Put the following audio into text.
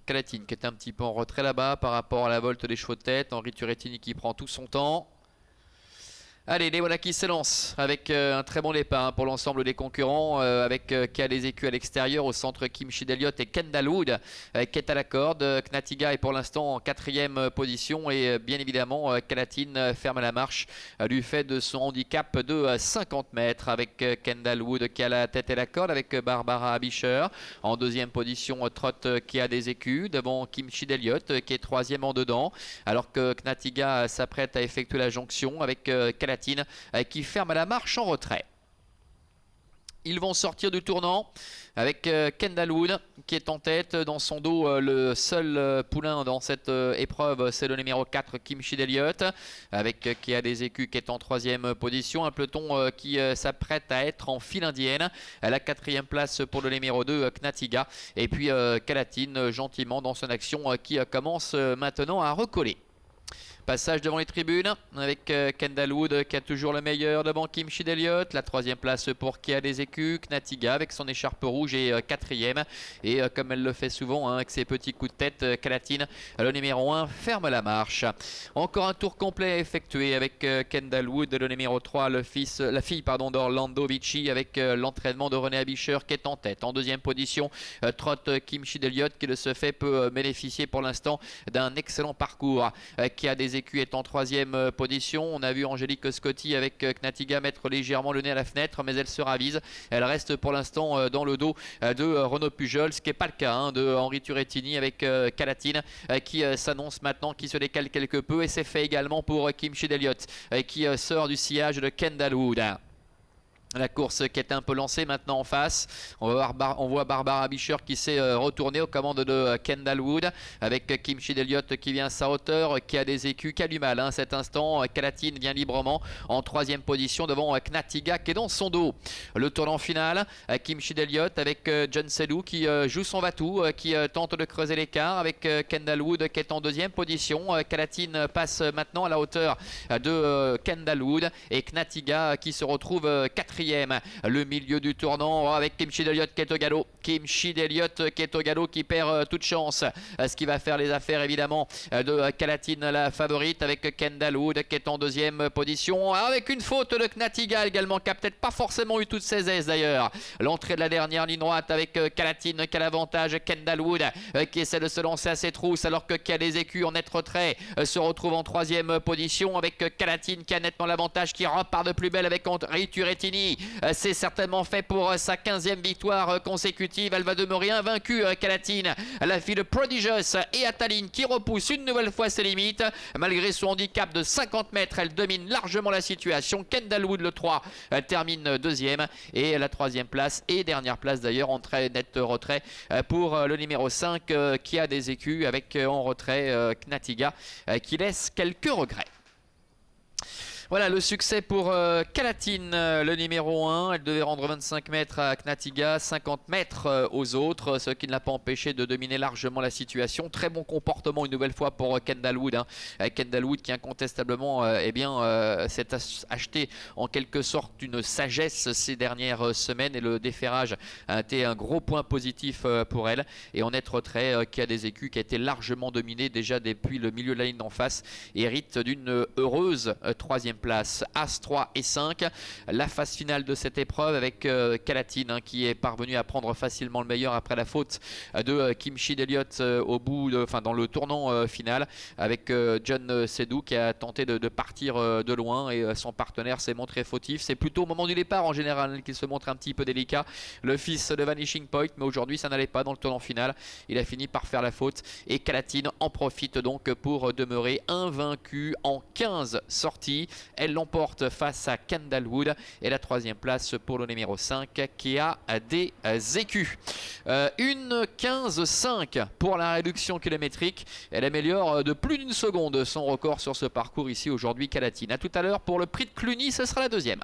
Calatine qui est un petit peu en retrait là-bas par rapport à la volte des chevaux de tête. Henri Turrettini qui prend tout son temps. Allez, les voilà qui s'élancent avec un très bon départ hein, pour l'ensemble des concurrents, avec Kia des Écus à l'extérieur, au centre Kim Shideliot et Kendall Wood qui est à la corde. Knatiga est pour l'instant en 4e position et bien évidemment Calatine ferme la marche du fait de son handicap de 50 mètres avec Kendall Wood qui a la tête et la corde, avec Barbara Abischer en 2e position, Trott qui a des Écus devant Kim Shideliot qui est 3e en dedans, alors que Knatiga s'apprête à effectuer la jonction avec Calatine qui ferme la marche en retrait. Ils vont sortir du tournant avec Kendall Wood qui est en tête. Dans son dos, le seul poulain dans cette épreuve, c'est le numéro 4, Kim Shideliot, avec qui a des Écus qui est en 3e position. Un peloton qui s'apprête à être en file indienne. À la 4e place pour le numéro 2, Knatiga. Et puis Calatine, gentiment dans son action, qui commence maintenant à recoller. Passage devant les tribunes avec Kendall Wood qui a toujours le meilleur devant Kim Shideliot. La 3e place pour Kia des Écus. Knatiga avec son écharpe rouge est 4e. Et comme elle le fait souvent hein, avec ses petits coups de tête, Calatine, le numéro 1, ferme la marche. Encore un tour complet à effectuer avec Kendall Wood, le numéro 3, la fille d'Orlando Vici, avec l'entraînement de René Abischer qui est en tête. En 2e position, Trott Kim Shideliot qui de ce fait peut bénéficier pour l'instant d'un excellent parcours. Kia des Écus est en 3e position. On a vu Angélique Scotti avec Knatiga mettre légèrement le nez à la fenêtre, mais elle se ravise. Elle reste pour l'instant dans le dos de Renaud Pujol, ce qui n'est pas le cas hein, de Henri Turrettini avec Calatine qui s'annonce maintenant, qui se décale quelque peu, et c'est fait également pour Kim Shideliot qui sort du sillage de Kendall Wood. La course qui est un peu lancée maintenant en face. On voit Barbara Abischer qui s'est retournée aux commandes de Kendall Wood, avec Kim Shideliot qui vient à sa hauteur, qui a des Écus, qui a du mal hein, cet instant. Calatine vient librement en 3e position devant Knatiga qui est dans son dos. Le tournant final, Kim Shideliot avec John Selou qui joue son va-tout, qui tente de creuser l'écart avec Kendall Wood qui est en 2e position. Calatine passe maintenant à la hauteur de Kendall Wood et Knatiga qui se retrouve 4e. Le milieu du tournant avec Kim Shideliot qui est au galop. Kim Shideliot qui est au galop, qui perd toute chance. Ce qui va faire les affaires évidemment de Calatine, la favorite, avec Kendall Wood qui est en 2e position. Avec une faute de Knatiga également, qui n'a peut-être pas forcément eu toutes ses aises d'ailleurs. L'entrée de la dernière ligne droite avec Calatine qui a l'avantage. Kendall Wood qui essaie de se lancer à ses trousses, alors que Kia des Écus en net retrait se retrouve en 3e position, avec Calatine qui a nettement l'avantage, qui repart de plus belle avec Henri Turrettini. C'est certainement fait pour sa 15e victoire consécutive. Elle va demeurer invaincue, Calatine, la fille de Prodigious et Ataline, qui repousse une nouvelle fois ses limites. Malgré son handicap de 50 mètres, elle domine largement la situation. Kendall Wood, le 3, termine 2e, et la 3e place et dernière place d'ailleurs en très net retrait pour le numéro 5 qui a des Écus, avec en retrait Knatiga qui laisse quelques regrets. Voilà le succès pour Calatine, le numéro 1. Elle devait rendre 25 mètres à Knatiga, 50 mètres aux autres, ce qui ne l'a pas empêché de dominer largement la situation. Très bon comportement une nouvelle fois pour Kendall Wood. Kendall Wood qui incontestablement s'est acheté en quelque sorte une sagesse ces dernières semaines, et le déferrage a été un gros point positif pour elle. Et en net retrait, qui a des Écus, qui a été largement dominé déjà depuis le milieu de la ligne d'en face, hérite d'une heureuse 3e place. As 3 et 5, la phase finale de cette épreuve avec Calatine qui est parvenu à prendre facilement le meilleur après la faute de Kim Shideliot dans le tournant final, avec John Selou qui a tenté de partir de loin, et son partenaire s'est montré fautif. C'est plutôt au moment du départ en général qu'il se montre un petit peu délicat, le fils de Vanishing Point, mais aujourd'hui ça n'allait pas dans le tournant final. Il a fini par faire la faute, et Calatine en profite donc pour demeurer invaincue en 15 sorties. Elle l'emporte face à Kendall Wood, et la 3e place pour le numéro 5 qui a des Écus. Une 15,5 pour la réduction kilométrique. Elle améliore de plus d'une seconde son record sur ce parcours ici aujourd'hui, Calatine. A tout à l'heure pour le prix de Cluny, ce sera la 2e.